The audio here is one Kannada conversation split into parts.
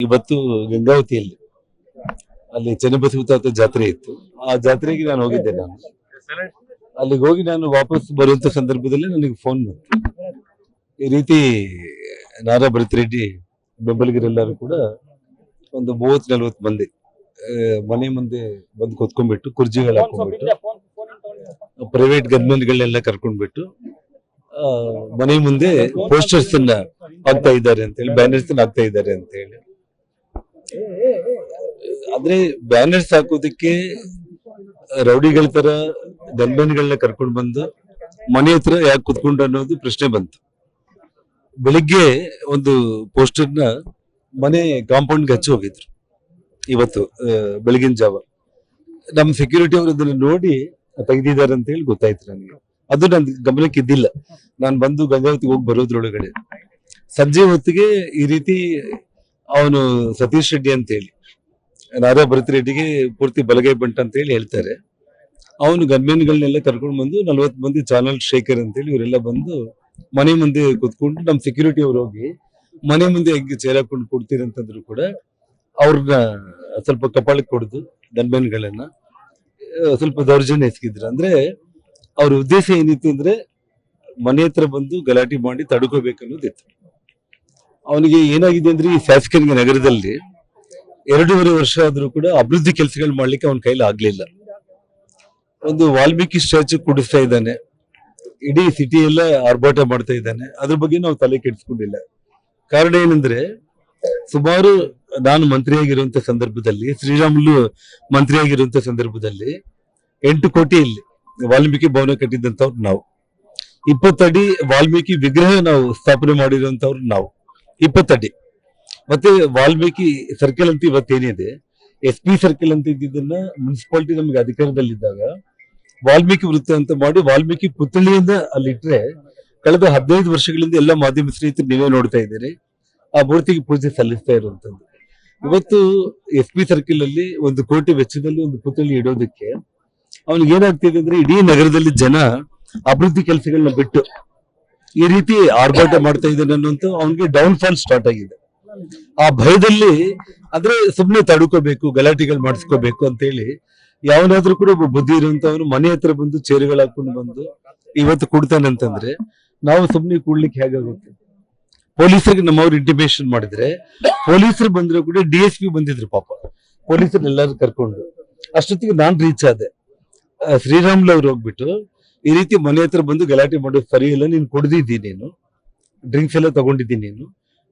ಇವತ್ತು ಗಂಗಾವತಿಯಲ್ಲಿ ಅಲ್ಲಿ ಚನ್ನಬಸವ ಜಾತ್ರೆ ಇತ್ತು. ಆ ಜಾತ್ರೆಗೆ ನಾನು ಹೋಗಿದ್ದೆ. ನಾನು ಅಲ್ಲಿಗೆ ಹೋಗಿ ನಾನು ವಾಪಸ್ ಬರುವಂತ ಸಂದರ್ಭದಲ್ಲಿ ನನಗೆ ಫೋನ್ ಬಂತು, ಈ ರೀತಿ ನಾರಾ ಭರತ್ ರೆಡ್ಡಿ ಬೆಂಬಲಿಗರೆಲ್ಲರೂ ಕೂಡ ಒಂದು 30-40 ಮಂದಿ ಮನೆ ಮುಂದೆ ಬಂದು ಕೂತ್ಕೊಂಡ್ಬಿಟ್ಟು ಕುರ್ಜಿಗಳು ಹಾಕೊಂಡ್ಬಿಟ್ಟು ಪ್ರೈವೇಟ್ ಗನ್ಮೆನ್ಗಳನ್ನೆಲ್ಲ ಕರ್ಕೊಂಡ್ಬಿಟ್ಟು ಮನೆ ಮುಂದೆ ಪೋಸ್ಟರ್ಸ್ ಅನ್ನ ಹಾಕ್ತಾ ಇದ್ದಾರೆ ಅಂತ ಹೇಳಿ, ಬ್ಯಾನರ್ಸ್ ಹಾಕ್ತಾ ಇದ್ದಾರೆ ಅಂತ ಹೇಳಿ. ಆದ್ರೆ ಬ್ಯಾನರ್ಸ್ ಹಾಕೋದಕ್ಕೆ ರೌಡಿಗಳ ತರ ಗನ್ಮೆನ್ಗಳನ್ನ ಕರ್ಕೊಂಡು ಬಂದು ಮನೆ ಹತ್ರ ಯಾಕೆ ಕುತ್ಕೊಂಡು ಅನ್ನೋದು ಪ್ರಶ್ನೆ ಬಂತು. ಬೆಳಿಗ್ಗೆ ಒಂದು ಪೋಸ್ಟರ್ನ ಮನೆ ಕಾಂಪೌಂಡ್ಗೆ ಹಚ್ಚಿ ಹೋಗಿದ್ರು. ಇವತ್ತು ಬೆಳಗಿನ ಜಾವ ನಮ್ಮ ಸೆಕ್ಯೂರಿಟಿ ಅವರು ಅದನ್ನ ನೋಡಿ ತೆಗೆದಿದ್ದಾರೆ ಅಂತ ಹೇಳಿ ಗೊತ್ತಾಯ್ತು ನನಗೆ. ಅದು ನನ್ ಗಮನಕ್ಕೆ ಇದ್ದಿಲ್ಲ. ನಾನು ಬಂದು ಗಂಗಾವತಿಗೆ ಹೋಗಿ ಬರೋದ್ರೊಳಗಡೆ ಸಂಜೆ ಹೊತ್ತಿಗೆ ಈ ರೀತಿ ಅವನು ಸತೀಶ್ ರೆಡ್ಡಿ ಅಂತ ಹೇಳಿ, ನಾರಾ ಭರತ್ ರೆಡ್ಡಿಗೆ ಪೂರ್ತಿ ಬಲಗೈ ಬಂಟ ಅಂತ ಹೇಳಿ ಹೇಳ್ತಾರೆ, ಅವನು ಗನ್ಮೆನ್ಗಳನ್ನೆಲ್ಲ ಕರ್ಕೊಂಡು ಬಂದು 40 ಮಂದಿ ಚಾನಲ್ ಶೇಖರ್ ಅಂತ ಹೇಳಿ ಇವರೆಲ್ಲ ಬಂದು ಮನೆ ಮುಂದೆ ಕುತ್ಕೊಂಡು ನಮ್ಮ ಸೆಕ್ಯೂರಿಟಿ ಅವ್ರು ಹೋಗಿ ಮನೆ ಮುಂದೆ ಹೆಂಗೆ ಚೇರ್ ಹಾಕೊಂಡು ಕೊಡ್ತೀರಂತಂದ್ರು ಕೂಡ ಅವ್ರನ್ನ ಸ್ವಲ್ಪ ಕಪಾಳಕ್ಕೆ ಕೊಡ್ದು ಗನ್ಮೆನ್ಗಳನ್ನ ಸ್ವಲ್ಪ ದೌರ್ಜನ್ಯ ಎಸಗಿದ್ರು. ಅಂದ್ರೆ ಅವ್ರ ಉದ್ದೇಶ ಏನಿತ್ತು ಅಂದ್ರೆ ಮನೆ ಹತ್ರ ಬಂದು ಗಲಾಟೆ ಮಾಡಿ ತಡ್ಕೋಬೇಕನ್ನೋದಿತ್ತು. ಅವನಿಗೆ ಏನಾಗಿದೆ ಅಂದ್ರೆ ಈ ಶಾಸಕರಿಗೆ ನಗರದಲ್ಲಿ 2.5 ವರ್ಷ ಆದ್ರೂ ಕೂಡ ಅಭಿವೃದ್ಧಿ ಕೆಲಸಗಳು ಮಾಡ್ಲಿಕ್ಕೆ ಅವನ ಕೈಲಿ ಆಗ್ಲಿಲ್ಲ. ಒಂದು ವಾಲ್ಮೀಕಿ ಸ್ಟ್ಯಾಚ್ಯೂ ಕುಡಿಸ್ತಾ ಇದ್ದಾನೆ, ಇಡೀ ಸಿಟಿ ಎಲ್ಲ ಆರ್ಭಾಟ ಮಾಡ್ತಾ ಇದ್ದಾನೆ. ಅದ್ರ ಬಗ್ಗೆ ನಾವು ತಲೆ ಕೆಡಿಸ್ಕೊಂಡಿಲ್ಲ. ಕಾರಣ ಏನಂದ್ರೆ ಸುಮಾರು ನಾನು ಮಂತ್ರಿಯಾಗಿರುವಂತ ಸಂದರ್ಭದಲ್ಲಿ, ಶ್ರೀರಾಮುಲು ಮಂತ್ರಿಯಾಗಿರುವಂತ ಸಂದರ್ಭದಲ್ಲಿ 8 ಕೋಟಿಯಲ್ಲಿ ವಾಲ್ಮೀಕಿ ಭವನ ಕಟ್ಟಿದ್ದಂಥವ್ರು ನಾವು. 20 ಅಡಿ ವಾಲ್ಮೀಕಿ ವಿಗ್ರಹ ನಾವು ಸ್ಥಾಪನೆ ಮಾಡಿರುವಂತವ್ರು ನಾವು, 20 ಅಡಿ. ಮತ್ತೆ ವಾಲ್ಮೀಕಿ ಸರ್ಕಲ್ ಅಂತ ಇವತ್ತೇನಿದೆ, SP ಸರ್ಕಲ್ ಅಂತ ಇದ್ದಿದ್ದನ್ನ ಮುನ್ಸಿಪಾಲಿಟಿ ನಮ್ಗೆ ಅಧಿಕಾರದಲ್ಲಿದ್ದಾಗ ವಾಲ್ಮೀಕಿ ವೃತ್ತ ಅಂತ ಮಾಡಿ ವಾಲ್ಮೀಕಿ ಪುತ್ಥಳಿಯಿಂದ ಅಲ್ಲಿಟ್ರೆ ಕಳೆದ 15 ವರ್ಷಗಳಿಂದ ಎಲ್ಲ ಮಾಧ್ಯಮ ಸ್ನೇಹಿತರು ನೀವೇ ನೋಡ್ತಾ ಇದ್ದೀರಿ, ಆ ಮೂರ್ತಿಗೆ ಪೂಜೆ ಸಲ್ಲಿಸ್ತಾ ಇರುವಂತದ್ದು. ಇವತ್ತು SP ಸರ್ಕಲ್ ಅಲ್ಲಿ 1 ಕೋಟಿ ವೆಚ್ಚದಲ್ಲಿ ಒಂದು ಪುತ್ಥಳಿ ಇಡೋದಕ್ಕೆ ಅವ್ನಿಗೆ ಏನಾಗ್ತಿದೆ ಅಂದ್ರೆ ಇಡೀ ನಗರದಲ್ಲಿ ಜನ ಅಭಿವೃದ್ಧಿ ಕೆಲಸಗಳನ್ನ ಬಿಟ್ಟು ಈ ರೀತಿ ಆರ್ಭಾಟ ಮಾಡ್ತಾ ಇದ್ದಾನೆ ಅನ್ನೋಂತ ಅವನಿಗೆ ಡೌನ್ ಫಾಲ್ ಸ್ಟಾರ್ಟ್ ಆಗಿದೆ. ಆ ಭಯದಲ್ಲಿ ಅಂದ್ರೆ ಸುಮ್ನೆ ತಡ್ಕೋಬೇಕು, ಗಲಾಟೆಗಳು ಮಾಡಿಸ್ಕೋಬೇಕು ಅಂತ ಹೇಳಿ ಯಾವನಾದ್ರೂ ಕೂಡ ಒಬ್ಬ ಬುದ್ಧಿ ಇರುವಂತವನು ಮನೆ ಹತ್ರ ಬಂದು ಚೇರುಗಳು ಹಾಕೊಂಡು ಬಂದು ಇವತ್ತು ಕೊಡ್ತಾನಂತಂದ್ರೆ ನಾವು ಸುಮ್ನೆ ಕೂಡ್ಲಿಕ್ಕೆ ಹೇಗಾಗುತ್ತೆ? ಪೊಲೀಸರಿಗೆ ನಮ್ಮವ್ರು ಇಂಟಿಮೇಷನ್ ಮಾಡಿದ್ರೆ ಪೊಲೀಸರು ಬಂದ್ರು ಕೂಡ DSP ಬಂದಿದ್ರು ಪಾಪ, ಪೊಲೀಸರನ್ನೆಲ್ಲರೂ ಕರ್ಕೊಂಡು. ಅಷ್ಟೊತ್ತಿಗೆ ನಾನ್ ರೀಚ್ ಆದೆ. ಶ್ರೀರಾಮುಲು ಅವ್ರು ಹೋಗ್ಬಿಟ್ಟು ಈ ರೀತಿ ಮನೆ ಹತ್ರ ಬಂದು ಗಲಾಟೆ ಮಾಡೋದು ಸರಿ ಇಲ್ಲ, ನೀನ್ ಕುಡ್ದಿದ್ದೀನಿ, ನೀನು ಡ್ರಿಂಕ್ಸ್ ಎಲ್ಲ ತಗೊಂಡಿದ್ದೀನಿ, ನೀನು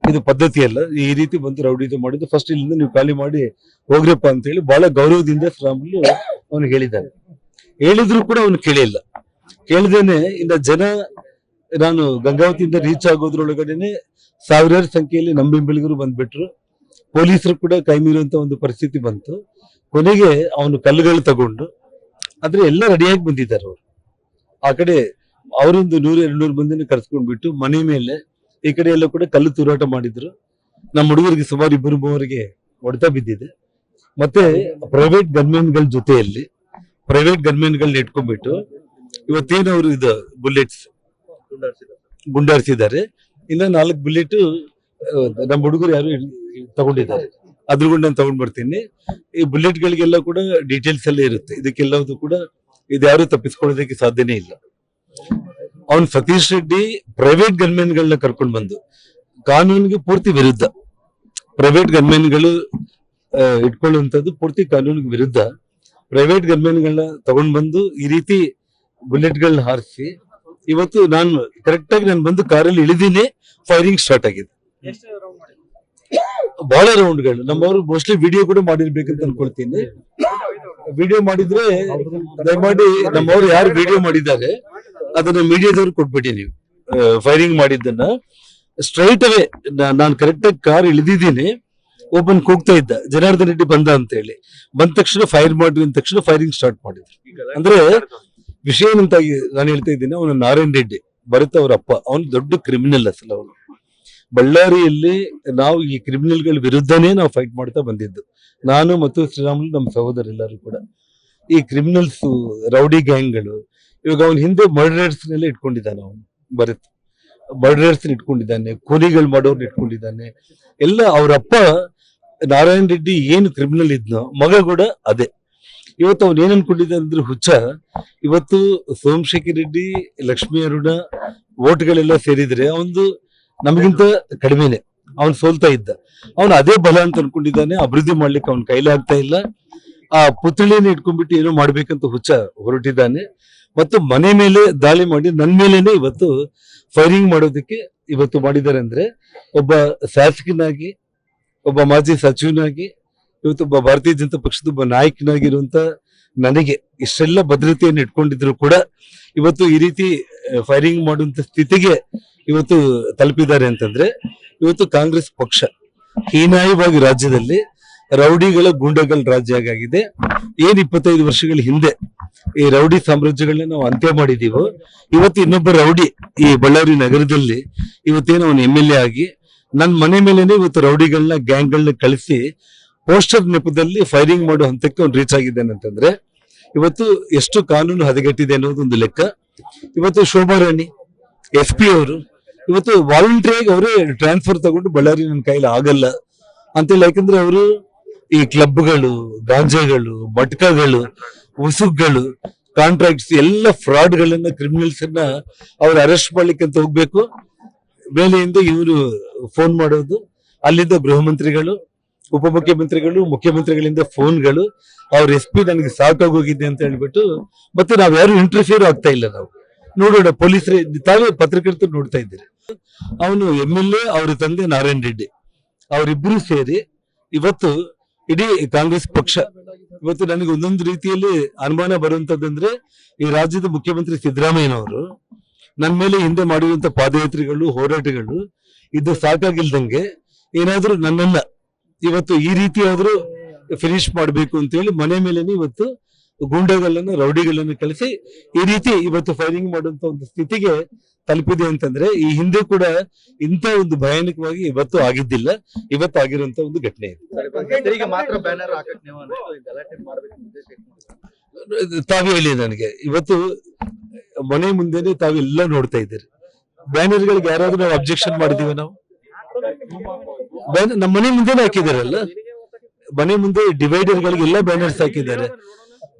ಇದು ಪದ್ಧತಿ ಅಲ್ಲ, ಈ ರೀತಿ ಬಂದು ರೌಡಿ ಮಾಡಿದ್ದು, ಫಸ್ಟ್ ಇಲ್ಲಿಂದ ನೀವು ಖಾಲಿ ಮಾಡಿ ಹೋಗ್ರಪ್ಪ ಅಂತ ಹೇಳಿ ಬಹಳ ಗೌರವದಿಂದ ಶ್ರೀರಾಮುಲು ಅವನಿಗೆ ಹೇಳಿದ್ದಾರೆ. ಹೇಳಿದ್ರು ಕೂಡ ಅವನು ಕೇಳಿಲ್ಲ. ಕೇಳ್ದೇನೆ ಇನ್ನ ಜನ, ನಾನು ಗಂಗಾವತಿಯಿಂದ ರೀಚ್ ಆಗೋದ್ರೊಳಗಡೆನೆ ಸಾವಿರಾರು ಸಂಖ್ಯೆಯಲ್ಲಿ ನಮ್ಮ ಬೆಂಬಲಿಗರು ಬಂದ್ಬಿಟ್ರು. ಪೊಲೀಸರು ಕೂಡ ಕೈ ಮೀರುವಂತ ಒಂದು ಪರಿಸ್ಥಿತಿ ಬಂತು. ಕೊನೆಗೆ ಅವನು ಕಲ್ಲುಗಳು ತಗೊಂಡು, ಆದ್ರೆ ಎಲ್ಲ ರೆಡಿಯಾಗಿ ಬಂದಿದ್ದಾರೆ ಅವರು. ಆ ಕಡೆ ಅವರೊಂದು 100-200 ಮಂದಿನ ಕರ್ಸ್ಕೊಂಡ್ಬಿಟ್ಟು ಮನೆ ಮೇಲೆ ಈ ಕಡೆ ಎಲ್ಲ ಕೂಡ ಕಲ್ಲು ತೂರಾಟ ಮಾಡಿದ್ರು. ನಮ್ಮ ಹುಡುಗರಿಗೆ ಸುಮಾರು 2-3 ಹೊಡೆತ ಬಿದ್ದಿದೆ. ಮತ್ತೆ ಪ್ರೈವೇಟ್ ಗನ್ಮೆನ್ಗಳ ಜೊತೆಯಲ್ಲಿ ಪ್ರೈವೇಟ್ ಗನ್ಮೆನ್ಗಳನ್ನ ಇಟ್ಕೊಂಡ್ಬಿಟ್ಟು ಇವತ್ತೇನು ಅವರು ಇದು ಬುಲೆಟ್ಸ್ ಗುಂಡಾರಿಸಿದ್ದಾರೆ. ಇನ್ನ 4 ಬುಲೆಟ್ ನಮ್ಮ ಹುಡುಗರು ಯಾರು ತಗೊಂಡಿದ್ದಾರೆ, ಅದ್ರ ಕೂಡ ನಾನು ತಗೊಂಡ್ ಬರ್ತೀನಿ. ಈ ಬುಲೆಟ್ ಗಳಿಗೆಲ್ಲ ಕೂಡ ಡೀಟೇಲ್ಸ್ ಎಲ್ಲ ಇರುತ್ತೆ. ಇದಕ್ಕೆಲ್ಲವೂ ಕೂಡ ಇದ್ಯಾರು ತಪ್ಪಿಸ್ಕೊಳ್ಳೋದಕ್ಕೆ ಸಾಧ್ಯನೇ ಇಲ್ಲ. ಅವನ್ ಸತೀಶ್ ರೆಡ್ಡಿ ಪ್ರೈವೇಟ್ ಗನ್ಮೆನ್ಗಳನ್ನ ಕರ್ಕೊಂಡು ಬಂದು ಕಾನೂನಿಗೆ ಪೂರ್ತಿ ವಿರುದ್ಧ, ಪ್ರೈವೇಟ್ ಗನ್ಮೆನ್ಗಳು ಇಟ್ಕೊಳ್ಳುವಂಥದ್ದು ಪೂರ್ತಿ ಕಾನೂನಿಗೆ ವಿರುದ್ಧ. ಪ್ರೈವೇಟ್ ಗನ್ಮೆನ್ಗಳನ್ನ ತಗೊಂಡ್ ಬಂದು ಈ ರೀತಿ ಬುಲೆಟ್ಗಳನ್ನ ಹಾರಿಸಿ ಇವತ್ತು ನಾನು ಕರೆಕ್ಟ್ ಆಗಿ ನಾನು ಬಂದು ಕಾರಲ್ಲಿ ಇಳಿದೀನಿ, ಫೈರಿಂಗ್ ಸ್ಟಾರ್ಟ್ ಆಗಿದೆ. ಬಹಳ ರೌಂಡ್ಗಳು ನಮ್ಮವರು ಮೋಸ್ಟ್ಲಿ ವಿಡಿಯೋ ಕೂಡ ಮಾಡಿರ್ಬೇಕಂತ ಅನ್ಕೊಳ್ತೀನಿ. ವಿಡಿಯೋ ಮಾಡಿದ್ರೆ ದಯಮಾಡಿ ನಮ್ಮವ್ರು ಯಾರು ವಿಡಿಯೋ ಮಾಡಿದ್ದಾರೆ ಅದನ್ನ ಮೀಡಿಯಾದವ್ರು ಕೊಟ್ಬಿಡಿ. ನೀವು ಫೈರಿಂಗ್ ಮಾಡಿದ್ದನ್ನ ಸ್ಟ್ರೈಟ್ ಅವೇ ನಾನು ಕರೆಕ್ಟ್ ಆಗಿ ಕಾರ್ ಇಳಿದಿದ್ದೀನಿ, ಒಬ್ಬನ್ ಕೂಗ್ತಾ ಇದ್ದ ಜನಾರ್ದನ್ ರೆಡ್ಡಿ ಬಂದ ಅಂತ ಹೇಳಿ, ಬಂದ ತಕ್ಷಣ ಫೈರ್ ಮಾಡಿ ಅಂದ ತಕ್ಷಣ ಫೈರಿಂಗ್ ಸ್ಟಾರ್ಟ್ ಮಾಡಿದ್ರು. ಅಂದ್ರೆ ವಿಷಯ ಏನಂತಾಗಿ ನಾನು ಹೇಳ್ತಾ ಇದ್ದೀನಿ, ಅವನು ನಾರಾಯಣ್ ರೆಡ್ಡಿ ಭರತ್ ಅವ್ರ ಅಪ್ಪ, ಅವನು ದೊಡ್ಡ ಕ್ರಿಮಿನಲ್ ಅಸಲು. ಅವನು ಬಳ್ಳಾರಿಯಲ್ಲಿ ನಾವು ಈ ಕ್ರಿಮಿನಲ್ಗಳ ವಿರುದ್ಧನೇ ನಾವು ಫೈಟ್ ಮಾಡ್ತಾ ಬಂದಿದ್ದು, ನಾನು ಮತ್ತು ಶ್ರೀರಾಮುಲು ನಮ್ಮ ಸಹೋದರೆಲ್ಲರೂ ಕೂಡ. ಈ ಕ್ರಿಮಿನಲ್ಸ್ ರೌಡಿ ಗ್ಯಾಂಗ್ಗಳು ಇವಾಗ ಅವನ ಹಿಂದೆ ಮರ್ಡರರ್ಸ್ ನೆಲ್ಲ ಇಟ್ಕೊಂಡಿದ್ದಾನೆ. ಅವನು ಭರತ್ ಮರ್ಡರರ್ಸ್ ಇಟ್ಕೊಂಡಿದ್ದಾನೆ, ಕೂಲಿಗಳು ಮಾಡೋರ್ನ ಇಟ್ಕೊಂಡಿದ್ದಾನೆ. ಎಲ್ಲ ಅವ್ರ ಅಪ್ಪ ನಾರಾಯಣ ರೆಡ್ಡಿ ಏನು ಕ್ರಿಮಿನಲ್ ಇದ್ನೋ ಮಗ ಕೂಡ ಅದೇ. ಇವತ್ತು ಅವ್ನು ಏನ್ ಅನ್ಕೊಂಡಿದ್ದ ಅಂದ್ರೆ ಹುಚ್ಚ, ಇವತ್ತು ಸೋಮಶೇಖರ್ ರೆಡ್ಡಿ, ಲಕ್ಷ್ಮೀ ಅರುಣ ಓಟ್ಗಳೆಲ್ಲ ಸೇರಿದ್ರೆ ಅವನು ನಮಗಿಂತ ಕಡಿಮೆನೆ, ಅವ್ನು ಸೋಲ್ತಾ ಇದ್ದ. ಅವನು ಅದೇ ಬಲ ಅಂತ ಅನ್ಕೊಂಡಿದ್ದಾನೆ. ಅಭಿವೃದ್ಧಿ ಮಾಡ್ಲಿಕ್ಕೆ ಅವ್ನ ಕೈಲಿ ಆಗ್ತಾ ಇಲ್ಲ. ಆ ಪುತ್ಳಿಯನ್ನು ಇಟ್ಕೊಂಡ್ಬಿಟ್ಟು ಏನೋ ಮಾಡ್ಬೇಕಂತ ಹುಚ್ಚ ಹೊರಟಿದ್ದಾನೆ. ಮತ್ತು ಮನೆ ಮೇಲೆ ದಾಳಿ ಮಾಡಿ ನನ್ನ ಮೇಲೇನೆ ಇವತ್ತು ಫೈರಿಂಗ್ ಮಾಡೋದಕ್ಕೆ ಇವತ್ತು ಮಾಡಿದ್ದಾರೆ. ಅಂದ್ರೆ ಒಬ್ಬ ಶಾಸಕನಾಗಿ, ಒಬ್ಬ ಮಾಜಿ ಸಚಿವನಾಗಿ, ಇವತ್ತು ಒಬ್ಬ ಭಾರತೀಯ ಜನತಾ ಪಕ್ಷದ ಒಬ್ಬ ನಾಯಕನಾಗಿರುವಂತ ನನಗೆ ಇಷ್ಟೆಲ್ಲ ಭದ್ರತೆಯನ್ನು ಇಟ್ಕೊಂಡಿದ್ರು ಕೂಡ ಇವತ್ತು ಈ ರೀತಿ ಫೈರಿಂಗ್ ಮಾಡುವಂತ ಸ್ಥಿತಿಗೆ ಇವತ್ತು ತಲುಪಿದ್ದಾರೆ ಅಂತಂದ್ರೆ, ಇವತ್ತು ಕಾಂಗ್ರೆಸ್ ಪಕ್ಷ ಹೀನಾಯವಾಗಿ ರಾಜ್ಯದಲ್ಲಿ ರೌಡಿಗಳ ಗೂಂಡಗಳ ರಾಜ್ಯ ಆಗಿದೆ. ಏನ್ 25 ವರ್ಷಗಳ ಹಿಂದೆ ಈ ರೌಡಿ ಸಾಮ್ರಾಜ್ಯಗಳನ್ನ ನಾವು ಅಂತ್ಯ ಮಾಡಿದೀವೋ, ಇವತ್ತು ಇನ್ನೊಬ್ಬ ರೌಡಿ ಈ ಬಳ್ಳಾರಿ ನಗರದಲ್ಲಿ ಇವತ್ತೇನು ಅವನು MLA ಆಗಿ ನನ್ನ ಮನೆ ಮೇಲೇನೆ ಇವತ್ತು ರೌಡಿಗಳನ್ನ, ಗ್ಯಾಂಗ್ಗಳನ್ನ ಕಳಿಸಿ ಪೋಸ್ಟರ್ ನೆಪದಲ್ಲಿ ಫೈರಿಂಗ್ ಮಾಡೋ ಹಂತಕ್ಕೆ ಅವ್ನು ರೀಚ್ ಆಗಿದ್ದಾನೆ ಅಂತಂದ್ರೆ ಇವತ್ತು ಎಷ್ಟು ಕಾನೂನು ಹದಗೆಟ್ಟಿದೆ ಅನ್ನೋದು ಒಂದು ಲೆಕ್ಕ. ಇವತ್ತು ಶೋಭಾ ರಾಣಿ SP ಅವರು ಇವತ್ತು ವಾಲಂಟ್ರಿಯಾಗಿ ಅವರೇ ಟ್ರಾನ್ಸ್ಫರ್ ತಗೊಂಡು ಬಳ್ಳಾರಿ ನನ್ನ ಕೈಲಿ ಆಗಲ್ಲ ಅಂತೇಳಿ, ಯಾಕಂದ್ರೆ ಅವರು ಈ ಕ್ಲಬ್ಗಳು, ಗಾಂಜಾಗಳು, ಮಟ್ಕಗಳು, ಉಸುಗ್ಗಳು, ಕಾಂಟ್ರಾಕ್ಟ್ಸ್ ಎಲ್ಲ ಫ್ರಾಡ್ಗಳನ್ನ, ಕ್ರಿಮಿನಲ್ಸ್ ಅನ್ನ ಅವ್ರು ಅರೆಸ್ಟ್ ಮಾಡ್ಲಿಕ್ಕೆ ಅಂತ ಹೋಗ್ಬೇಕು. ಮೇಲೆಯಿಂದ ಇವರು ಫೋನ್ ಮಾಡೋದು, ಅಲ್ಲಿಂದ ಗೃಹ ಮಂತ್ರಿಗಳು, ಉಪಮುಖ್ಯಮಂತ್ರಿಗಳು, ಮುಖ್ಯಮಂತ್ರಿಗಳಿಂದ ಫೋನ್ಗಳು, ಅವ್ರ SP ನನಗೆ ಸಾಕಾಗೋಗಿದೆ ಅಂತ ಹೇಳ್ಬಿಟ್ಟು, ಮತ್ತೆ ನಾವ್ ಯಾರು ಇಂಟರ್ಫಿಯರ್ ಆಗ್ತಾ ಇಲ್ಲ. ನಾವು ನೋಡೋಣ, ಪೊಲೀಸರೇ ತಾವೇ ಪತ್ರಕರ್ತರು ನೋಡ್ತಾ ಇದ್ದೀರಿ. ಅವನು MLA, ಅವ್ರ ತಂದೆ ನಾರಾಯಣ ರೆಡ್ಡಿ, ಅವರಿಬ್ಬರು ಸೇರಿ ಇವತ್ತು ಇಡೀ ಕಾಂಗ್ರೆಸ್ ಪಕ್ಷ ಇವತ್ತು ನನಗೆ ಒಂದೊಂದು ರೀತಿಯಲ್ಲಿ ಅನುಮಾನ ಬರುವಂತದ್ದಂದ್ರೆ, ಈ ರಾಜ್ಯದ ಮುಖ್ಯಮಂತ್ರಿ ಸಿದ್ದರಾಮಯ್ಯನವರು ನನ್ನ ಮೇಲೆ ಹಿಂದೆ ಮಾಡಿರುವಂತ ಪಾದಯಾತ್ರೆಗಳು, ಹೋರಾಟಗಳು ಇದು ಸಾಕಾಗಿಲ್ದಂಗೆ ಏನಾದ್ರೂ ನನ್ನನ್ನ ಇವತ್ತು ಈ ರೀತಿ ಆದ್ರೂ ಫಿನಿಶ್ ಮಾಡ್ಬೇಕು ಅಂತ ಹೇಳಿ ಮನೆ ಮೇಲೇನೆ ಇವತ್ತು ಗೂಂಡಗಳನ್ನ, ರೌಡಿಗಳನ್ನ ಕಳಿಸಿ ಈ ರೀತಿ ಇವತ್ತು ಫೈರಿಂಗ್ ಮಾಡುವಂತ ಒಂದು ಸ್ಥಿತಿಗೆ ತಲುಪಿದೆ ಅಂತಂದ್ರೆ, ಈ ಹಿಂದೆ ಕೂಡ ಇಂತ ಒಂದು ಭಯಾನಕವಾಗಿ ಇವತ್ತು ಆಗಿದ್ದಿಲ್ಲ, ಇವತ್ತು ಆಗಿರುವಂತ ಒಂದು ಘಟನೆ ಇದೆ. ತಾವೇ ಹೇಳಿ ನನಗೆ, ಇವತ್ತು ಮನೆ ಮುಂದೆನೆ ತಾವೆಲ್ಲ ನೋಡ್ತಾ ಇದ್ದೀರಿ. ಬ್ಯಾನರ್ಗಳಿಗೆ ಯಾರಾದ್ರೂ ನಾವು ಅಬ್ಜೆಕ್ಷನ್ ಮಾಡಿದೀವಿ? ನಾವು ನಮ್ಮ ಮನೆ ಮುಂದೆನೆ ಹಾಕಿದಾರಲ್ಲ, ಮನೆ ಮುಂದೆ ಡಿವೈಡರ್ ಗಳಿಗೆಲ್ಲ ಬ್ಯಾನರ್ಸ್ ಹಾಕಿದ್ದಾರೆ.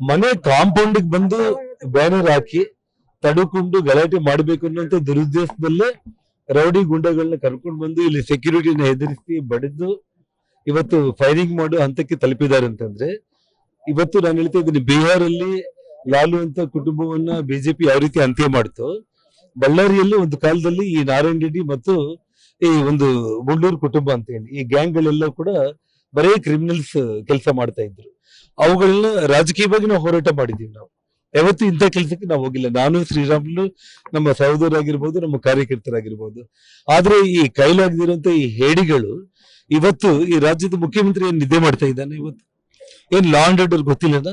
ಮನೆ ಕಾಂಪೌಂಡ್ ಬಂದು ಬ್ಯಾನರ್ ಹಾಕಿ ತಡುಕೊಂಡು ಗಲಾಟೆ ಮಾಡ್ಬೇಕು ಅನ್ನೋಂತ ದುರುದ್ದೇಶದಲ್ಲೇ ರೌಡಿ ಗುಂಡಗಳನ್ನ ಕರ್ಕೊಂಡು ಬಂದು ಇಲ್ಲಿ ಸೆಕ್ಯೂರಿಟಿನ ಹೆದರಿಸಿ ಬಡಿದು ಇವತ್ತು ಫೈರಿಂಗ್ ಮಾಡೋ ಹಂತಕ್ಕೆ ತಲುಪಿದ್ದಾರೆ ಅಂತಂದ್ರೆ, ಇವತ್ತು ನಾನು ಹೇಳ್ತಾ ಇದ್ದೀನಿ, ಬಿಹಾರಲ್ಲಿ ಲಾಲು ಅಂತ ಕುಟುಂಬವನ್ನ ಬಿಜೆಪಿ ಯಾವ ರೀತಿ ಅಂತ್ಯ ಮಾಡ್ತು, ಬಳ್ಳಾರಿಯಲ್ಲಿ ಒಂದು ಕಾಲದಲ್ಲಿ ಈ ನಾರಾಯಣ ರೆಡ್ಡಿ ಮತ್ತು ಈ ಒಂದು ಮುಂಡೂರು ಕುಟುಂಬ ಅಂತ ಹೇಳಿ ಈ ಗ್ಯಾಂಗ್ ಗಳೆಲ್ಲ ಕೂಡ ಬರೀ ಕ್ರಿಮಿನಲ್ಸ್ ಕೆಲಸ ಮಾಡ್ತಾ ಇದ್ರು. ಅವುಗಳನ್ನ ರಾಜಕೀಯವಾಗಿ ನಾವು ಹೋರಾಟ ಮಾಡಿದೀವಿ. ನಾವು ಯಾವತ್ತು ಇಂಥ ಕೆಲಸಕ್ಕೆ ನಾವು ಹೋಗಿಲ್ಲ. ನಾನು, ಶ್ರೀರಾಮ್ಲು, ನಮ್ಮ ಸಹೋದರರಾಗಿರ್ಬೋದು, ನಮ್ಮ ಕಾರ್ಯಕರ್ತರಾಗಿರ್ಬೋದು. ಆದ್ರೆ ಈ ಕೈಲಾಗದಿರುವಂತ ಈ ಹೇಡಿಗಳು ಇವತ್ತು ಈ ರಾಜ್ಯದ ಮುಖ್ಯಮಂತ್ರಿ ಏನ್ ನಿದ್ದೆ ಮಾಡ್ತಾ ಇದ್ದಾನೆ, ಇವತ್ತು ಏನ್ ಲಾ ಅಂಡ್ ಆರ್ಡರ್ ಗೊತ್ತಿಲ್ಲದ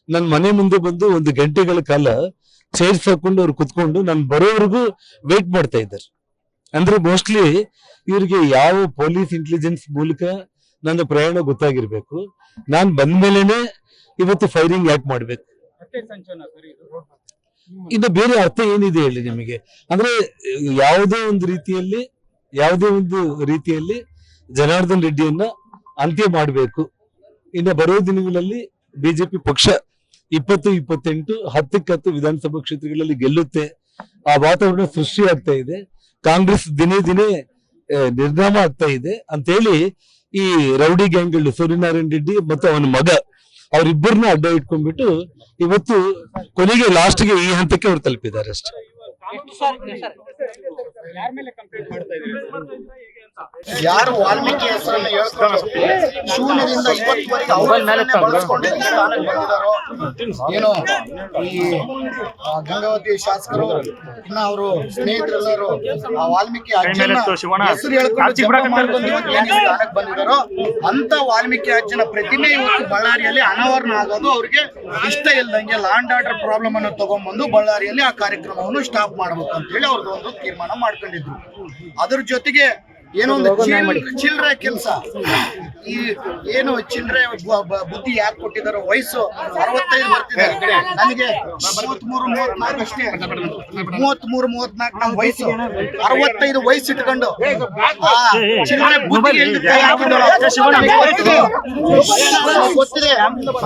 ನನ್ ಮನೆ ಮುಂದೆ ಬಂದು 1 ಗಂಟೆಗಳ ಕಾಲ ಚೇರ್ಸ್ ಹಾಕೊಂಡು ಅವ್ರು ಕುತ್ಕೊಂಡು ನಾನು ಬರೋವರೆಗೂ ವೇಟ್ ಮಾಡ್ತಾ ಇದ್ದಾರೆ. ಅಂದ್ರೆ ಮೋಸ್ಟ್ಲಿ ಇವ್ರಿಗೆ ಯಾವ ಪೊಲೀಸ್ ಇಂಟೆಲಿಜೆನ್ಸ್ ಮೂಲಕ ನನ್ನ ಪ್ರಯಾಣ ಗೊತ್ತಾಗಿರ್ಬೇಕು. ನಾನ್ ಬಂದ್ಮೇಲೆನೆ ಇವತ್ತು ಫೈರಿಂಗ್ ಯಾಕೆ ಮಾಡ್ಬೇಕು? ಇನ್ನು ಬೇರೆ ಅರ್ಥ ಏನಿದೆ ಹೇಳಿ ನಿಮಗೆ? ಅಂದ್ರೆ ಯಾವುದೇ ಒಂದು ರೀತಿಯಲ್ಲಿ ಜನಾರ್ದನ್ ರೆಡ್ಡಿಯನ್ನ ಅಂತ್ಯ ಮಾಡಬೇಕು. ಇನ್ನು ಬರೋ ದಿನಗಳಲ್ಲಿ ಬಿಜೆಪಿ ಪಕ್ಷ 20-28 10 ವಿಧಾನಸಭಾ ಕ್ಷೇತ್ರಗಳಲ್ಲಿ ಗೆಲ್ಲುತ್ತೆ. ಆ ವಾತಾವರಣ ಸೃಷ್ಟಿ ಆಗ್ತಾ ಇದೆ. ಕಾಂಗ್ರೆಸ್ ದಿನೇ ನಿರ್ನಾಮ ಆಗ್ತಾ ಇದೆ ಅಂತ ಹೇಳಿ ಈ ರೌಡಿ ಗ್ಯಾಂಗ್ಗಳು ಸೂರ್ಯನಾರಾಯಣ ರೆಡ್ಡಿ ಮತ್ತು ಅವನ ಮಗ ಅವರಿಬ್ಬರನ್ನ ಅಡ್ಡ ಇಟ್ಕೊಂಡ್ಬಿಟ್ಟು ಇವತ್ತು ಕೊನೆಗೆ ಲಾಸ್ಟ್ಗೆ ಈ ಹಂತಕ್ಕೆ ಅವ್ರು ತಲುಪಿದ್ದಾರೆ ಅಷ್ಟೇ. ಯಾರು ವಾಲ್ಮೀಕಿ ಹೆಸರನ್ನ ಹೇಳ್ಕೊಂಡು ಶೂನ್ಯದಿಂದ ಇವತ್ತುವರೆಗೆ ಅವ್ರನ್ನ ಬಳಸ್ಕೊಂಡು ಬಂದಿದ್ದಾರೋ ಏನೋ ಈ ಗಂಗಾವತಿ ಶಾಸಕರು ಇನ್ನ ಅವರು ಸ್ನೇಹಿತರೆಲ್ಲರೂ ಆ ವಾಲ್ಮೀಕಿ ಅಜ್ಜನ ಹೆಸರು ಹೇಳ್ಕೊಂಡು ಸ್ಥಾನಕ್ಕೆ ಬಂದಿದ್ದಾರೋ ಅಂತ ವಾಲ್ಮೀಕಿ ಅಜ್ಜನ ಪ್ರತಿಮೆ ಇವತ್ತು ಬಳ್ಳಾರಿಯಲ್ಲಿ ಅನಾವರಣ ಆಗೋದು ಅವ್ರಿಗೆ ಇಷ್ಟ ಇಲ್ದಂಗೆ ಲ್ಯಾಂಡ್ ಆರ್ಡರ್ ಪ್ರಾಬ್ಲಮ್ ಅನ್ನು ತಗೊಂಡ್ಬಂದು ಬಳ್ಳಾರಿಯಲ್ಲಿ ಆ ಕಾರ್ಯಕ್ರಮವನ್ನು ಸ್ಟಾಪ್ ಮಾಡಬೇಕು ಅಂತ ಹೇಳಿ ಅವ್ರದ್ದು ಒಂದು ತೀರ್ಮಾನ ಮಾಡ್ಕೊಂಡಿದ್ರು. ಅದ್ರ ಜೊತೆಗೆ ಏನೋ ಒಂದು ಚಿಲ್ಲರೆ ಕೆಲಸ. ಈ ಏನು ಚಿಲ್ಲರೆ ಬುದ್ಧಿ ಯಾಕೆ ಕೊಟ್ಟಿದಾರೋ, ವಯಸ್ಸು 65 ಬರ್ತಿದೆ, ನನಗೆ 33-34 ಅಷ್ಟೇ, 33-34 ನಮ್ಮ ವಯಸ್ಸು. 65 ವಯಸ್ಸು ಇಟ್ಕೊಂಡು ಆ ಚಿಲ್ಲರೆ ಬುದ್ಧಿಗೆ ಕೈ ಹಾಕಿದಾರೋ ಗೊತ್ತಿದೆ.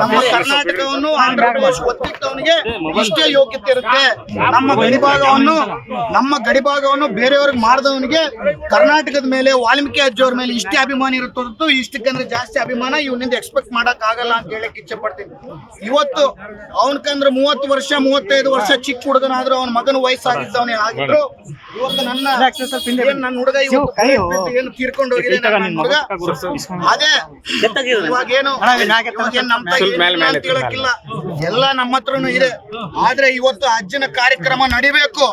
ನಮ್ಮ ಕರ್ನಾಟಕವನ್ನು ಆಂಧ್ರ ಪ್ರದೇಶ ಗೊತ್ತಿದ್ದವನಿಗೆ ಇಷ್ಟೇ ಯೋಗ್ಯತೆ ಇರುತ್ತೆ. ನಮ್ಮ ಗಡಿಭಾಗವನ್ನು ಬೇರೆಯವ್ರಿಗೆ ಮಾಡಿದವನಿಗೆ ಕರ್ನಾಟಕದ ಮೇಲೆ, ವಾಲ್ಮೀಕಿ ಅಜ್ಜಿಯವ್ರ ಮೇಲೆ ಇಷ್ಟೇ ಅಭಿಮಾನ ಇರುತ್ತೆ ಹೊರತು ಇಷ್ಟಕ್ಕಂದ್ರೆ ಜಾಸ್ತಿ ಅಭಿಮಾನ ಇವನಿಂದ ಎಕ್ಸ್ಪೆಕ್ಟ್ ಮಾಡಕ್ ಆಗಲ್ಲ ಅಂತ ಹೇಳಕ್ ಇಚ್ಛೆ ಪಡ್ತೀನಿ. ಇವತ್ತು ಅವನ್ಕಂದ್ರೆ 30 ವರ್ಷ 35 ವರ್ಷ ಚಿಕ್ಕ ಹುಡುಗನಾದ್ರೂ ಅವನ ಮಗನ ವಯಸ್ಸಾಗಿದ್ದವನೇ ಆಗಿದ್ರು. ಇವತ್ತು ನನ್ನ ಹುಡುಗ ಏನು ತೀರ್ಕೊಂಡು ಹೋಗಿದೆ ನನ್ನ ಹುಡುಗ, ಅದೇ ಇವಾಗೇನು ಅಂತ ಹೇಳಕ್ಕಿಲ್ಲ, ಎಲ್ಲ ನಮ್ಮ ಹತ್ರನು ಇದೆ. ಆದ್ರೆ ಇವತ್ತು ಅಜ್ಜನ ಕಾರ್ಯಕ್ರಮ ನಡಿಬೇಕು,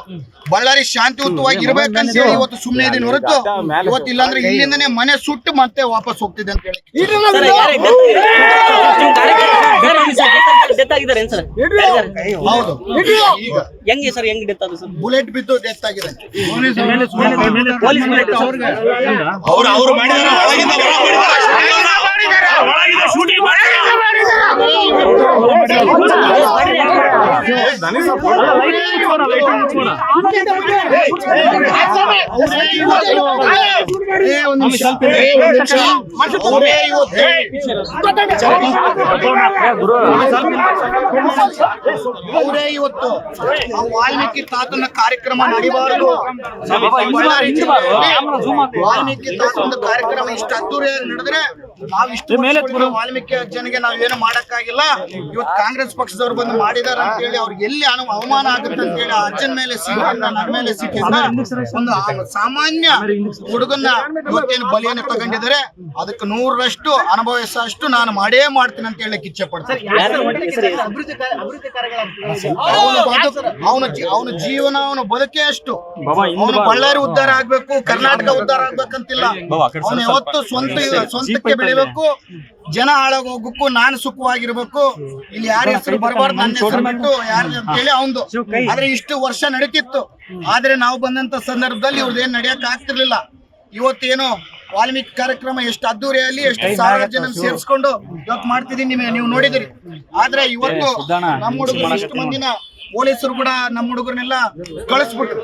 ಬಳ್ಳಾರಿ ಶಾಂತಿಯುತವಾಗಿ ಇರ್ಬೇಕಂತ ಹೇಳಿ ಇವತ್ತು ಸುಮ್ಮನೆ ಇದೀನಿ ಹೊರತು ಇವತ್ತು ಇಲ್ಲಾಂದ್ರೆ ಇಲ್ಲಿಂದನೇ ಮನೆ ಸುಟ್ಟು ಮತ್ತೆ ವಾಪಸ್ ಹೋಗ್ತಿದೆ ಅಂತ ಹೇಳಿ. ಹೌದು, ಈಗ ಹೆಂಗೆ ಸರ್, ಹೆಂಗ್ ಡೆತ್ ಆದ ಸರ್? ಬುಲೆಟ್ ಬಿದ್ದು ಡೆತ್ ಆಗಿದೆ. ಅವರು ಅವರೇ ಇವತ್ತು ವಾಲ್ಮೀಕಿ ತಾತನ ಕಾರ್ಯಕ್ರಮ ನಡಿಬಾರದು, ವಾಲ್ಮೀಕಿ ತಾತನ ಕಾರ್ಯಕ್ರಮ ಇಷ್ಟು ಅದ್ದೂರಿಯಾಗಿ ನಡೆದ್ರೆ ನಾವಿಷ್ಟು ವಾಲ್ಮೀಕಿ ಅಜ್ಜನಿಗೆ ನಾವೇನು ಮಾಡಕ್ಕಾಗಿಲ್ಲ. ಇವತ್ತು ಕಾಂಗ್ರೆಸ್ ಪಕ್ಷದವ್ರು ಬಂದು ಮಾಡಿದಾರ ಅಂತ ಹೇಳಿ ಅವ್ರಿಗೆ ಎಲ್ಲಿ ಅವಮಾನ ಆಗುತ್ತೆ ಅಂತ ಹೇಳಿ ಅಜ್ಜನ ಮೇಲೆ ಸಿಟ್ಟಿಂದ, ನನ್ನ ಮೇಲೆ ಸಿಟ್ಟಿಂದ ಒಂದು ಸಾಮಾನ್ಯ ಹುಡುಗನ್ನ ಇವತ್ತೇನು ಬಲಿಯನ್ನು ತಗೊಂಡಿದ್ದಾರೆ, ಅದಕ್ಕೆ 100ರಷ್ಟು ಅನುಭವಿಸಷ್ಟು ನಾನು ಮಾಡೇ ಮಾಡ್ತೀನಿ ಅಂತ ಹೇಳಕ್ ಇಚ್ಛೆ ಪಡ್ತೀನಿ. ಅವನ ಜೀವನ, ಅವನ ಬದುಕೆ ಅಷ್ಟು. ಅವನು ಬಳ್ಳಾರಿ ಉದ್ಧಾರ ಆಗ್ಬೇಕು, ಕರ್ನಾಟಕ ಉದ್ಧಾರ ಆಗ್ಬೇಕಂತಿಲ್ಲ. ಅವನು ಯಾವತ್ತು ಸ್ವಂತಕ್ಕೆ ಬೆಳಿಬೇಕು, ಜನ ಹಾಳಾಗ ಹೋಗ್ಬೇಕು, ನಾನು ಸುಖವಾಗಿರ್ಬೇಕು, ಇಲ್ಲಿ ಯಾರ ಹೆಸರು ಬರಬಾರ್ದು, ನನ್ನ ಹೆಸರು ಬಿಟ್ಟು ಯಾರು ಅಂತ ಹೇಳಿ ಅವಂದು. ಆದ್ರೆ ಇಷ್ಟು ವರ್ಷ ನಡೀತಿತ್ತು. ಆದ್ರೆ ನಾವು ಬಂದಂತ ಸಂದರ್ಭದಲ್ಲಿ ಇವ್ರದ್ದೇನು ನಡೆಯಕ್ ಆಗ್ತಿರ್ಲಿಲ್ಲ. ಇವತ್ತೇನು ವಾಲ್ಮೀಕಿ ಕಾರ್ಯಕ್ರಮ ಎಷ್ಟು ಅದ್ದೂರಿಯಲ್ಲಿ ಎಷ್ಟು ಸಾವಿರ ಜನ ಸೇರಿಸ್ಕೊಂಡು ಇವತ್ತು ಮಾಡ್ತಿದೀನಿ, ನೀವು ನೋಡಿದಿರಿ. ಆದ್ರೆ ಇವತ್ತು ನಮ್ಮ ಹುಡುಗರು ಇಷ್ಟು ಮಂದಿನ ಪೊಲೀಸರು ಕೂಡ ನಮ್ಮ ಹುಡುಗರನ್ನೆಲ್ಲ ಕಳಿಸ್ಬಿಟ್ರು.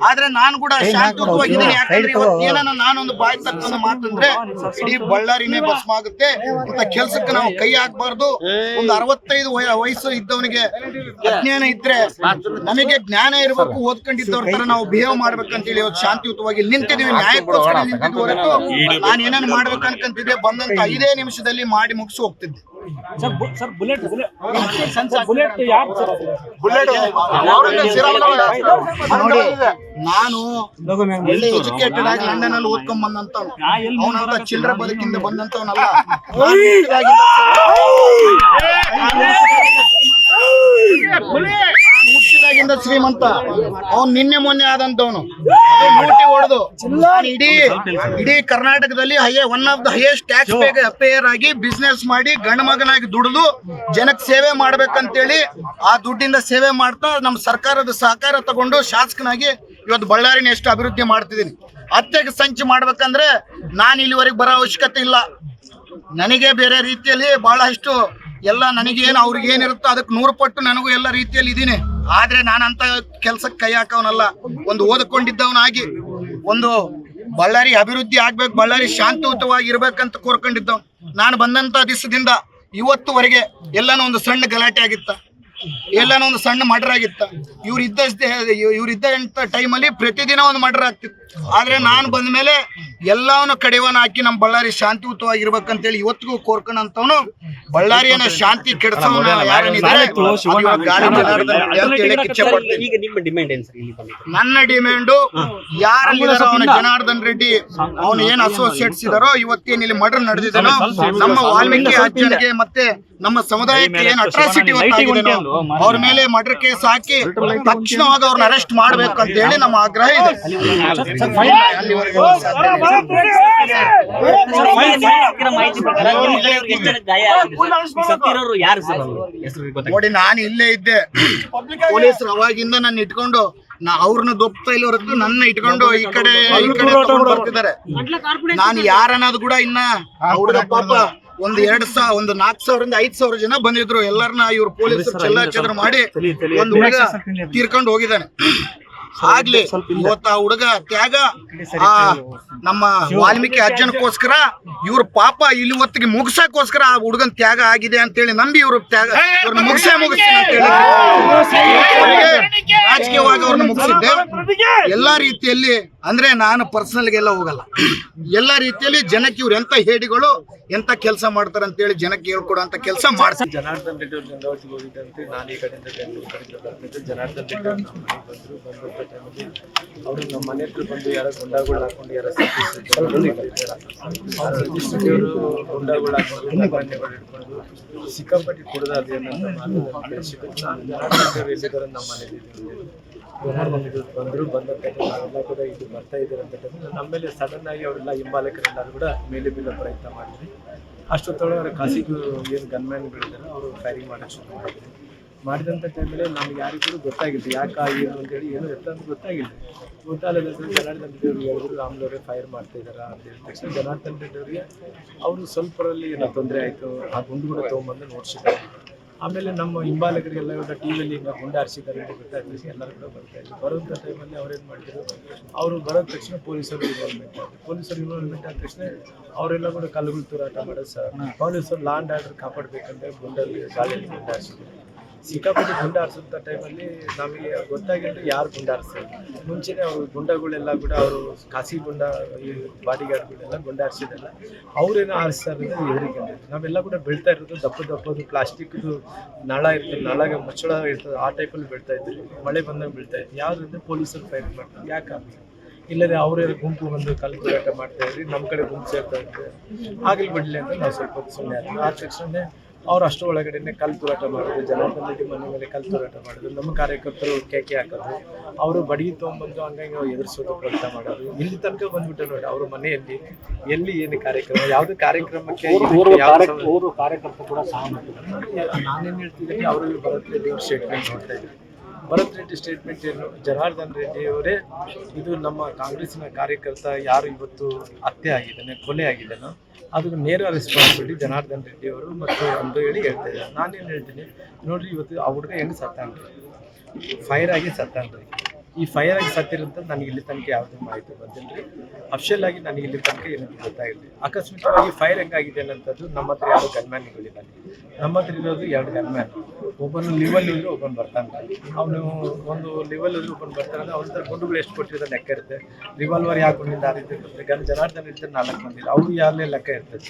ಆದ್ರೆ ನಾನು ಕೂಡ ಶಾಂತಿಯುತವಾಗಿದ್ದೀನಿ. ಯಾಕಂದ್ರೆ ಇವತ್ತು ಏನನ್ನ ನಾನೊಂದು ಬಾಯಿ ತಕ್ಕಂತ ಮಾತಂದ್ರೆ ಇಡೀ ಬಳ್ಳಾರಿನೇ ಭಸ್ಮ ಆಗುತ್ತೆ. ಇಂಥ ಕೆಲ್ಸಕ್ಕೆ ನಾವು ಕೈ ಹಾಕ್ಬಾರ್ದು. ಒಂದು 65 ವಯಸ್ಸು ಇದ್ದವನಿಗೆ ಅಜ್ಞಾನ ಇದ್ರೆ ನಮಗೆ ಜ್ಞಾನ ಇರ್ಬೇಕು, ಓದ್ಕೊಂಡಿದ್ದವ್ರ ತರ ನಾವು ಬಿಹೇವ್ ಮಾಡ್ಬೇಕಂತ ಹೇಳಿ ಇವತ್ತು ಶಾಂತಿಯುತವಾಗಿ ನಿಂತಿದೀವಿ. ನ್ಯಾಯಕ್ಕೋಸ್ಕರ ನಿಂತಿದ್ದು ಹೊರತು ನಾನು ಏನೇನು ಮಾಡ್ಬೇಕು ಅನ್ಕಂತಿದ್ದೆ ಬಂದಂತ 5 ನಿಮಿಷದಲ್ಲಿ ಮಾಡಿ ಮುಗಿಸಿ ಹೋಗ್ತಿದ್ದೆ. ನಾನು ಒಳ್ಳೆ ಎಜುಕೇಟೆಡ್ ಆಗಿ ಲಂಡನ್ ಅಲ್ಲಿ ಓದ್ಕೊಂಡ್ ಬಂದಂತ ಅವನಂತ ಚಿಲ್ಲರೆ ಬದುಕಿಂದ ಬಂದಂತವನಲ್ಲ. ಹುಟ್ಟಿದಾಗಿಂದ ಶ್ರೀಮಂತ. ಅವ್ನು ನಿನ್ನೆ ಮೊನ್ನೆ ಆದಂತವನು ಲೂಟಿ ಹೊಡೆದು ಇಡೀ ಕರ್ನಾಟಕದಲ್ಲಿ one of the highest tax pair ಆಗಿ ಬಿಸ್ನೆಸ್ ಮಾಡಿ ಗಂಡ ಮಗನಾಗಿ ದುಡಿದು ಜನಕ್ಕೆ ಸೇವೆ ಮಾಡ್ಬೇಕಂತೇಳಿ ಆ ದುಡ್ಡಿಂದ ಸೇವೆ ಮಾಡ್ತಾ ನಮ್ಮ ಸರ್ಕಾರದ ಸಹಕಾರ ತಗೊಂಡು ಶಾಸಕನಾಗಿ ಇವತ್ತು ಬಳ್ಳಾರಿನ ಎಷ್ಟು ಅಭಿವೃದ್ಧಿ ಮಾಡ್ತಿದ್ದೀನಿ. ಅತ್ತೆಗೆ ಸಂಚು ಮಾಡ್ಬೇಕಂದ್ರೆ ನಾನು ಇಲ್ಲಿವರೆಗೆ ಬರೋ ಅವಶ್ಯಕತೆ ಇಲ್ಲ. ನನಗೆ ಬೇರೆ ರೀತಿಯಲ್ಲಿ ಬಹಳಷ್ಟು ಎಲ್ಲ ನನಗೇನು ಅವ್ರಿಗೆ ಏನಿರುತ್ತೋ ಅದಕ್ಕೆ 100 ಪಟ್ಟು ನನಗೂ ಎಲ್ಲ ರೀತಿಯಲ್ಲಿ ಇದ್ದೀನಿ. ಆದ್ರೆ ನಾನಂತ ಕೆಲ್ಸಕ್ಕೆ ಕೈ ಹಾಕವನಲ್ಲ. ಒಂದು ಓದ್ಕೊಂಡಿದ್ದವನಾಗಿ ಒಂದು ಬಳ್ಳಾರಿ ಅಭಿವೃದ್ಧಿ ಆಗ್ಬೇಕು, ಬಳ್ಳಾರಿ ಶಾಂತಿಯುತವಾಗಿ ಇರ್ಬೇಕಂತ ಕೋರ್ಕೊಂಡಿದ್ದವ್. ನಾನು ಬಂದಂತ ದಿವಸದಿಂದ ಇವತ್ತುವರೆಗೆ ಎಲ್ಲಾನು ಒಂದು ಸಣ್ಣ ಗಲಾಟೆ ಆಗಿತ್ತ, ಎಲ್ಲಾನು ಒಂದು ಸಣ್ಣ ಮರ್ಡರ್ ಆಗಿತ್ತ. ಇವ್ರಿದ್ದಂತ ಟೈಮಲ್ಲಿ ಪ್ರತಿದಿನ ಒಂದು ಮರ್ಡರ್ ಆಗ್ತಿತ್ತು. ಆದ್ರೆ ನಾನು ಬಂದ ಮೇಲೆ ಎಲ್ಲವನ್ನ ಕಡಿವಾಣ ಹಾಕಿ ನಮ್ಮ ಬಳ್ಳಾರಿ ಶಾಂತಿಯುತವಾಗಿರ್ಬೇಕಂತೇಳಿ ಇವತ್ತಿಗೂ ಕೋರ್ಕೊಂಡಂತವನು ಬಳ್ಳಾರಿಯನ್ನ ಶಾಂತಿ ಕೆಡಿಸೋನು ಯಾರೇನಿದ್ದಾರೆ ನನ್ನ ಡಿಮ್ಯಾಂಡು ಯಾರಲ್ಲಿದಾರೋ ಅವನ ಜನಾರ್ದನ್ ರೆಡ್ಡಿ ಅವನು ಏನ್ ಅಸೋಸಿಯೇಟ್ಸ್ ಇದಾರೋ ಇವತ್ತೇನು ಇಲ್ಲಿ ಮರ್ಡರ್ ನಡೆದಿದ್ದಾನೋ ನಮ್ಮ ವಾಲ್ಮೀಕಿ ಅಜ್ಜನಿಗೆ ಮತ್ತೆ ನಮ್ಮ ಸಮುದಾಯಕ್ಕೆ ಏನ್ ಅಟ್ರಾಸಿಟಿ ಅವ್ರ ಮೇಲೆ ಮರ್ಡರ್ ಕೇಸ್ ಹಾಕಿ ತಕ್ಷಣವಾಗಿ ಅವ್ರನ್ನ ಅರೆಸ್ಟ್ ಮಾಡ್ಬೇಕು ಅಂತ ಹೇಳಿ ನಮ್ಮ ಆಗ್ರಹ ಇದೆ. ನೋಡಿ, ನಾನು ಇಲ್ಲೇ ಇದ್ದೆ. ಪೊಲೀಸರು ಅವಾಗಿಂದ ನನ್ನ ಇಟ್ಕೊಂಡು ಅವ್ರನ್ನ ದೊಪ್ತಾ ಇಲ್ಲ ಹೊರತು ನನ್ನ ಇಟ್ಕೊಂಡು ಈ ಕಡೆ ತಗೊಂಡು ಬರ್ತಿದ್ದಾರೆ. ನಾನು ಯಾರನ್ನೋದು ಕೂಡ ಇನ್ನ ಹುಡುಗ ಪಾಪ ಒಂದು 4,000 5,000 ಜನ ಬಂದಿದ್ರು. ಎಲ್ಲರನ್ನ ಇವ್ರು ಪೊಲೀಸರು ಚೆಲ್ಲಾಚದ್ರ ಮಾಡಿ ಒಂದು ಹುಡುಗ ತೀರ್ಕೊಂಡು ಹೋಗಿದ್ದಾನೆ. ಆಗ್ಲಿ ಇವತ್ತು ಆ ಹುಡುಗ ತ್ಯಾಗ ಆ ನಮ್ಮ ವಾಲ್ಮೀಕಿ ಅಜ್ಜನಕ್ಕೋಸ್ಕರ ಇವ್ರ ಪಾಪ ಇಲ್ಲಿ ಹೊತ್ತಿಗೆ ಮುಗಿಸಕ್ಕೋಸ್ಕರ ಆ ಹುಡುಗನ್ ತ್ಯಾಗ ಆಗಿದೆ ಅಂತೇಳಿ ನಂಬಿ ಇವ್ರು ತ್ಯಾಗ ಇವ್ರನ್ನ ಮುಗಿಸ್ತೀನಿ ಅಂತ ಹೇಳಿ ರಾಜಕೀಯವಾಗಿ ಅವ್ರನ್ನ ಮುಗಿಸಿದ್ದೆ. ಎಲ್ಲಾ ರೀತಿಯಲ್ಲಿ ಅಂದ್ರೆ ನಾನು ಪರ್ಸನಲ್ಗೆಲ್ಲ ಹೋಗಲ್ಲ, ಎಲ್ಲಾ ರೀತಿಯಲ್ಲಿ ಜನಕ್ಕೆ ಇವ್ರು ಎಂತ ಹೇಡಿಗಳು ಎಂತ ಕೆಲಸ ಮಾಡ್ತಾರೆ ಅಂತ ಹೇಳಿ ಜನಕ್ಕೆ ಹೇಳ್ಕೊಡುವಂತ ಕೆಲಸ ಮಾಡ್ತಾರೆ. ಜನಾರ್ದನ್ ರೆಡ್ಡಿ ಅವ್ರು ಗಂಗಾವತಿಗೆ ಹೋಗಿದ್ದಂತೆ ನಾನು ಈ ಕಡೆಯಿಂದ ಬೆಂಗಳೂರು ಕಡೆಯಿಂದ ಬರ್ತಿದ್ದೆ. ಜನಾರ್ದನ್ ರೆಡ್ಡಿ ಅವ್ರು ನಮ್ಮ ಮನೆಗೆ ಬಂದ ಟೈಮಲ್ಲಿ ಅವರು ನಮ್ಮ ಮನೆ ಹತ್ರ ಬಂದು ಯಾರೋ ಗುಂಡಾಗಳು ಹಾಕೊಂಡು ಯಾರೋ ಸತೀಶ್ವರು ಗುಂಡಾಗಳು ಹಾಕೊಂಡು ಧಾನ್ಯಗಳು ಹಿಡ್ಕೊಂಡು ಸಿಕ್ಕಾಪಟ್ಟಿ ಕುಡಿದಾದೆ ಅನ್ನೋ ಎಲ್ಲಿದ್ದಾರೆ ನಮ್ಮ ಮನೇಲಿ ಬಂದ ಟೈಮಲ್ಲಿ ನಾವೆಲ್ಲ ಕೂಡ ಇದು ಬರ್ತಾ ಇದ್ದಾರೆ ಅಂತ ಟೈಮಲ್ಲಿ ನಮ್ಮ ಮೇಲೆ ಸಡನ್ ಆಗಿ ಅವರೆಲ್ಲ ಹಿಂಬಾಲಕರೆಲ್ಲರೂ ಕೂಡ ಮೇಲೆ ಬೀಳೋ ಪ್ರಯತ್ನ ಮಾಡಿದ್ವಿ. ಅಷ್ಟೊತ್ತೊಳಗೆ ಅವರ ಖಾಸಗಿ ಏನು ಗನ್ಮ್ಯಾನ್ಗಳಿದ್ದಾರೆ ಅವರು ಫೈರಿಂಗ್ ಮಾಡೋಕ್ಕೆ ಶುರು ಮಾಡಿದಂಥ ಟೈಮಲ್ಲಿ ನಮ್ಗೆ ಯಾರಿಗೂ ಗೊತ್ತಾಗಿತ್ತು ಯಾಕೆ ಏನು ಅಂತೇಳಿ ಏನು ಎತ್ತ ಅಂತ ಗೊತ್ತಾಗಿಲ್ಲ. ಗೊತ್ತಾಗದ ಜನಾರ್ದನ್ ರೆಡ್ಡಿ ಅವ್ರಿಗೆ ಹೇಳಿದ್ರು ರಾಮ್ಲವರೇ ಫೈರ್ ಮಾಡ್ತಾ ಇದ್ದಾರಾ ಅಂತ ಹೇಳಿದ ತಕ್ಷಣ ಜನಾರ್ದನ್ ರೆಡ್ಡಿ ಅವರಿಗೆ ಅವರು ಸ್ವಲ್ಪರಲ್ಲಿ ಏನೋ ತೊಂದರೆ ಆಯಿತು, ಆ ಗುಂಡು ಕೂಡ ತೊಗೊಂಬಂದು ನೋಡ್ಸಿದ್ದಾರೆ. ಆಮೇಲೆ ನಮ್ಮ ಹಿಂಬಾಲಕರಿಗೆಲ್ಲ ಕೂಡ ಟಿ ವಿಯಲ್ಲಿ ಹಿಂಗೆ ಗುಂಡು ಹಾರಿಸಿದ್ದಾರೆ ಅಂತ ಗೊತ್ತಾಯ್ತು. ಎಲ್ಲರೂ ಕೂಡ ಬರ್ತಾಯಿದ್ರು. ಬರೋಂಥ ಟೈಮಲ್ಲಿ ಅವ್ರೇನು ಮಾಡಿದ್ರು, ಅವರು ಬರೋದ ತಕ್ಷಣ ಪೊಲೀಸರು ಇನ್ವಾಲ್ವ್ಮೆಂಟ್ ಆದ ತಕ್ಷಣ ಅವರೆಲ್ಲ ಕೂಡ ಕಲ್ಲುಗಳು ತೂರಾಟ ಮಾಡೋದು ಸರ್. ಪೊಲೀಸರು ಲಾ ಆ್ಯಂಡ್ ಆರ್ಡರ್ ಕಾಪಾಡಬೇಕಂದ್ರೆ ಗುಂಡಲ್ಲಿ ಗಾಳಿಯಲ್ಲಿ ಗುಂಡು ಹಾರಿಸಿದ್ರು. ಸಿಕ್ಕಾಪಟ್ಟೆ ಗುಂಡು ಹಾರಿಸೋಂಥ ಟೈಮಲ್ಲಿ ನಮಗೆ ಗೊತ್ತಾಗಿಲ್ಲ ಯಾರು ಗುಂಡು ಹಾರಿಸ್ತಾರೆ. ಮುಂಚೆನೇ ಅವರು ಗುಂಡಗಳೆಲ್ಲ ಕೂಡ ಅವರು ಖಾಸಗಿ ಗುಂಡ ಈ ಬಾಡಿಗಾರ್ಡ್ಗಳೆಲ್ಲ ಗುಂಡು ಹಾರಿಸಿದೆಲ್ಲ ಅವರೇನೋ ಹಾರಿಸ್ತಾರೆ ಅಂತ ಹೆದರಿಕೆ. ನಾವೆಲ್ಲ ಕೂಡ ಬೆಳ್ತಾ ಇರೋದು ದಪ್ಪದು ಪ್ಲಾಸ್ಟಿಕ್ದು ನಳ ಇರ್ತದೆ, ನಳಗೆ ಮುಚ್ಚಳ ಇರ್ತದೆ, ಆ ಟೈಪಲ್ಲಿ ಬೆಳ್ತಾ ಇದ್ವಿ. ಮಳೆ ಬಂದಾಗ ಬೀಳ್ತಾ ಇದ್ವಿ. ಯಾವುದ್ರಿಂದ ಪೊಲೀಸರು ಫೈರ್ ಮಾಡ್ತಾರೆ ಯಾಕಾಗಲಿ, ಇಲ್ಲದೆ ಅವರೇ ಗುಂಪು ಬಂದು ಕಲ್ಲು ಹೋರಾಟ ಮಾಡ್ತಾ ಇದ್ರಿ, ನಮ್ಮ ಕಡೆ ಗುಂಪು ಸೇರ್ತಾ ಇದ್ವಿ. ಆಗಲಿ ಬಿಡಲಿ ಅಂತ ನಾವು ಸ್ವಲ್ಪ ಹೊತ್ತು ಸುಮ್ಮನೆ ಆದ್ವಿ. ಆದ ತಕ್ಷಣ ಅವ್ರು ಅಷ್ಟು ಒಳಗಡೆನೆ ಕಲ್ಲು ತೂರಾಟ ಮಾಡೋದು, ಜನಾರ್ದನ್ ರೆಡ್ಡಿ ಮನೆ ಮೇಲೆ ಕಲ್ಲು ತೂರಾಟ ಮಾಡೋದು, ನಮ್ಮ ಕಾರ್ಯಕರ್ತರು ಕೇಕೆ ಹಾಕೋದು, ಅವರು ಬಡಗಿ ತೊಗೊಂಬಂದು ಹಂಗಾಗಿ ಎದುರಿಸೋದು ಪ್ರಯತ್ನ ಮಾಡೋದು. ಇಲ್ಲಿ ತನಕ ಬಂದ್ಬಿಟ್ಟು ನೋಡಿ ಅವ್ರ ಮನೆಯಲ್ಲಿ ಎಲ್ಲಿ ಏನು ಕಾರ್ಯಕ್ರಮ, ಯಾವುದೇ ಕಾರ್ಯಕ್ರಮಕ್ಕೆ ಕಾರ್ಯಕರ್ತ ಕೂಡ ನಾನೇನು ಹೇಳ್ತಿದ್ದೀನಿ, ಅವರಲ್ಲಿ ಭರತ್ ರೆಡ್ಡಿ ಅವ್ರ ಸ್ಟೇಟ್ಮೆಂಟ್ ನೋಡ್ತಾ ಇದ್ದೀನಿ. ಭರತ್ ರೆಡ್ಡಿ ಸ್ಟೇಟ್ಮೆಂಟ್ ಏನು, ಜನಾರ್ದನ್ ರೆಡ್ಡಿ ಅವರೇ ಇದು ನಮ್ಮ ಕಾಂಗ್ರೆಸ್ಸಿನ ಕಾರ್ಯಕರ್ತ ಯಾರು ಇವತ್ತು ಹತ್ಯೆ ಆಗಿದ್ದಾನೆ, ಕೊಲೆ ಆಗಿದ್ದಾನೋ ಅದಕ್ಕೆ ನೇರ ರೆಸ್ಪಾನ್ಸಿಬಿಲಿಟಿ ಜನಾರ್ದನ್ ರೆಡ್ಡಿ ಅವರು ಮತ್ತು ಅಂತ ಹೇಳಿ ಹೇಳ್ತಾ ಇದ್ದಾರೆ. ನಾನೇನು ಹೇಳ್ತೀನಿ ನೋಡಿರಿ, ಇವತ್ತು ಆ ಹುಡುಗ ಹೆಂಗೆ ಸತ್ತಾನ್ರಿ, ಫೈರ್ ಆಗಿ ಸತ್ತಾನ್ರಿ. ಈ ಫೈರ್ ಆಗಿ ಸತ್ತಿರೋಂಥದ್ದು ನನಗೆ ಇಲ್ಲಿ ತನಕ ಯಾವುದೇ ಮಾಹಿತಿ ಬಂದಿಲ್ಲ ರೀ. ಅಫಿಷಿಯಲ್ ಆಗಿ ನನಗೆ ಇಲ್ಲಿ ತನಕ ಏನಕ್ಕೆ ಗೊತ್ತಾಗಿಲ್ಲ. ಆಕಸ್ಮಿಕವಾಗಿ ಫೈರ್ ಹೆಂಗಾಗಿದೆ ಅನ್ನೋಂಥದ್ದು ನಮ್ಮ ಹತ್ರ ಯಾರು ಗನ್ಮ್ಯಾನ್ಗಳಿದ್ದಾನೆ, ನಮ್ಮ ಹತ್ರ ಇರೋದು 2 ಗನ್ಮ್ಯಾನ್. ಒಬ್ಬನು ಲಿವಲ್ ಇದ್ರೆ ಒಬ್ಬನು ಬರ್ತಾನೆ. ಅವನು ಒಂದು ಲಿವಲ್ ಇದ್ರೆ ಒಬ್ಬನು ಬರ್ತಾನೆ ಅಂದ್ರೆ ಅವ್ರ ಹತ್ರ ಗುಂಡುಗಳು ಎಷ್ಟು ಕೊಟ್ಟಿರೋದು ಲೆಕ್ಕ ಇರುತ್ತೆ. ರಿವಾಲ್ವರ್ ಯಾಕೆ ಗುಂಡಿಂದ ಹಾರಿದ್ರೆ ಜನಾರ್ದನ್ ಇರ್ತಾರೆ 4 ಮಂದಿ, ಅವ್ರು ಯಾರಲ್ಲೇ ಲೆಕ್ಕ ಇರ್ತದೆ.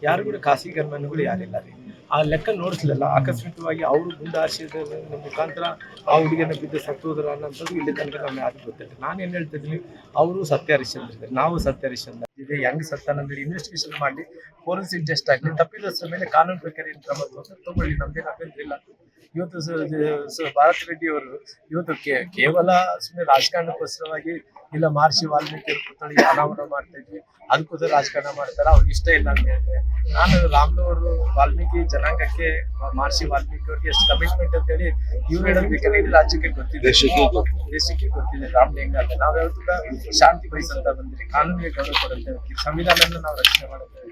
ಯಾರು ಕೂಡ ಖಾಸಗಿ ಗನ್ಮ್ಯಾನ್ಗಳು ಯಾರಿಲ್ಲ ರೀ. ಆ ಲೆಕ್ಕ ನೋಡಿಸ್ಲಿಲ್ಲ. ಆಕಸ್ಮಿಕವಾಗಿ ಅವರು ಗುಂಡು ಹಾರಿಸಿದ ಮುಖಾಂತರ ಆ ಹುಡುಗಿಯನ್ನು ಬಿದ್ದು ಸತ್ತೋದ್ರ ಅನ್ನೋಂಥದ್ದು ಇಲ್ಲಿ ತನಕ ನಮಗೆ ಅದು ಗೊತ್ತಿಲ್ಲ. ನಾನೇನು ಹೇಳ್ತಿದ್ದೀನಿ, ಅವರು ಸತ್ಯ ಹರಿಶ್ಚಂದ್ರ ಇದ್ದಾರೆ, ನಾವು ಸತ್ಯ ಹರಿಶ್ಚಂದ್ರ ಇದೆ. ಹೆಂಗೆ ಸತ್ತಾನಂದ್ರೆ ಇನ್ವೆಸ್ಟಿಗೇಷನ್ ಮಾಡಿ ಫೋರೆನ್ಸಿಕ್ ಟೆಸ್ಟ್ ಆಗಲಿ, ತಪ್ಪಿದಷ್ಟರ ಮೇಲೆ ಕಾನೂನು ಪ್ರಕಾರ ಏನು ಕ್ರಮ ತಗೊಳ್ಳಿ, ನಮ್ದೇನು ಅಭ್ಯಂತರ ಇಲ್ಲ. ಇವತ್ತು ಭಾರತ್ ರೆಡ್ಡಿ ಅವರು ಇವತ್ತು ಕೇವಲ ಸುಮ್ಮನೆ ರಾಜಕಾರಣಕ್ಕೋಸ್ಕರವಾಗಿ ಇಲ್ಲ ಮಹರ್ಷಿ ವಾಲ್ಮೀಕಿ ಪುತ್ಥಳಿಗೆ ಅನಾವರಣ ಮಾಡ್ತಾ ಇದ್ವಿ, ಅದಕ್ಕೋಸ್ಕರ ರಾಜಕಾರಣ ಮಾಡ್ತಾರೆ, ಅವ್ರಿಗೆ ಇಷ್ಟ ಇಲ್ಲ ಅಂತ ಹೇಳಿದೆ. ನಾನು ರಾಮ್ಲವರು ವಾಲ್ಮೀಕಿ ಜನಾಂಗಕ್ಕೆ ಮಹರ್ಷಿ ವಾಲ್ಮೀಕಿ ಅವ್ರಿಗೆ ಎಷ್ಟು ಕಮಿಟ್ಮೆಂಟ್ ಅಂತ ಹೇಳಿ ಇವ್ರು ಹೇಳೋದು ಬೇಕಾದ್ರೆ ಇಡೀ ರಾಜ್ಯಕ್ಕೆ ಗೊತ್ತಿದೆ, ದೇಶಕ್ಕೆ ಗೊತ್ತಿದೆ. ರಾಮ್ಲಿ ಹೆಂಗಲ್ಲ, ನಾವು ಯಾವತ್ತೂ ಕೂಡ ಶಾಂತಿ ಬಯಸಂತ ಬಂದಿರಿ, ಕಾನೂನಿಗೆ ಗೌರವ ಕೊಡುತ್ತೆ, ಸಂವಿಧಾನನ ನಾವು ರಕ್ಷಣೆ ಮಾಡುತ್ತೇವೆ.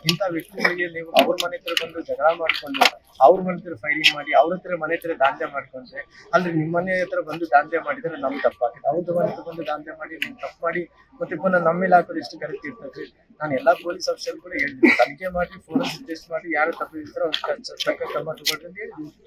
ಇಂಥ ವ್ಯಕ್ತಿಗಳಿಗೆ ನೀವು ಅವ್ರ ಮನೆ ಹತ್ರ ಬಂದು ಜಗಳ ಮಾಡ್ಕೊಂಡು ಅವ್ರ ಮನೆ ಹತ್ರ ಫೈರಿಂಗ್ ಮಾಡಿ ಅವ್ರ ಹತ್ರ ಮನೆ ಹತ್ರ ದಾಂಧೆ ಮಾಡ್ಕೊಂಡ್ರೆ, ಅಲ್ಲಿ ನಿಮ್ಮ ಮನೆ ಹತ್ರ ಬಂದು ದಾಂಧೆ ಮಾಡಿದ್ರೆ ನಮ್ಗೆ ತಪ್ಪಾಗಿದೆ. ಅವ್ರದ್ದು ಮನೆ ಹತ್ರ ಬಂದು ದಾಂಧೆ ಮಾಡಿ ನೀವು ತಪ್ಪು ಮಾಡಿ ಮತ್ತೆ ಪುನಃ ನಮ್ಮ ಮೇಲೆ ಹಾಕೋದು ಎಷ್ಟು ಕರೆಕ್ಟ್ ಇರ್ತದೆ. ನಾನು ಎಲ್ಲ ಪೊಲೀಸ್ ಆಫೀಸರ್ ಕೂಡ ಹೇಳಿದ್ದೀನಿ, ತನಿಖೆ ಮಾಡಿ ಫೋರೆನ್ಸಿಕ್ ಟೆಸ್ಟ್ ಮಾಡಿ ಯಾರು ತಪ್ಪಿರ್ತಾರೋ ಅವ್ರ ತಕ್ಕ ಕ್ರಮ ತಗೊಳ್ರಿ ಅಂತ ಹೇಳಿದ್ದೀನಿ.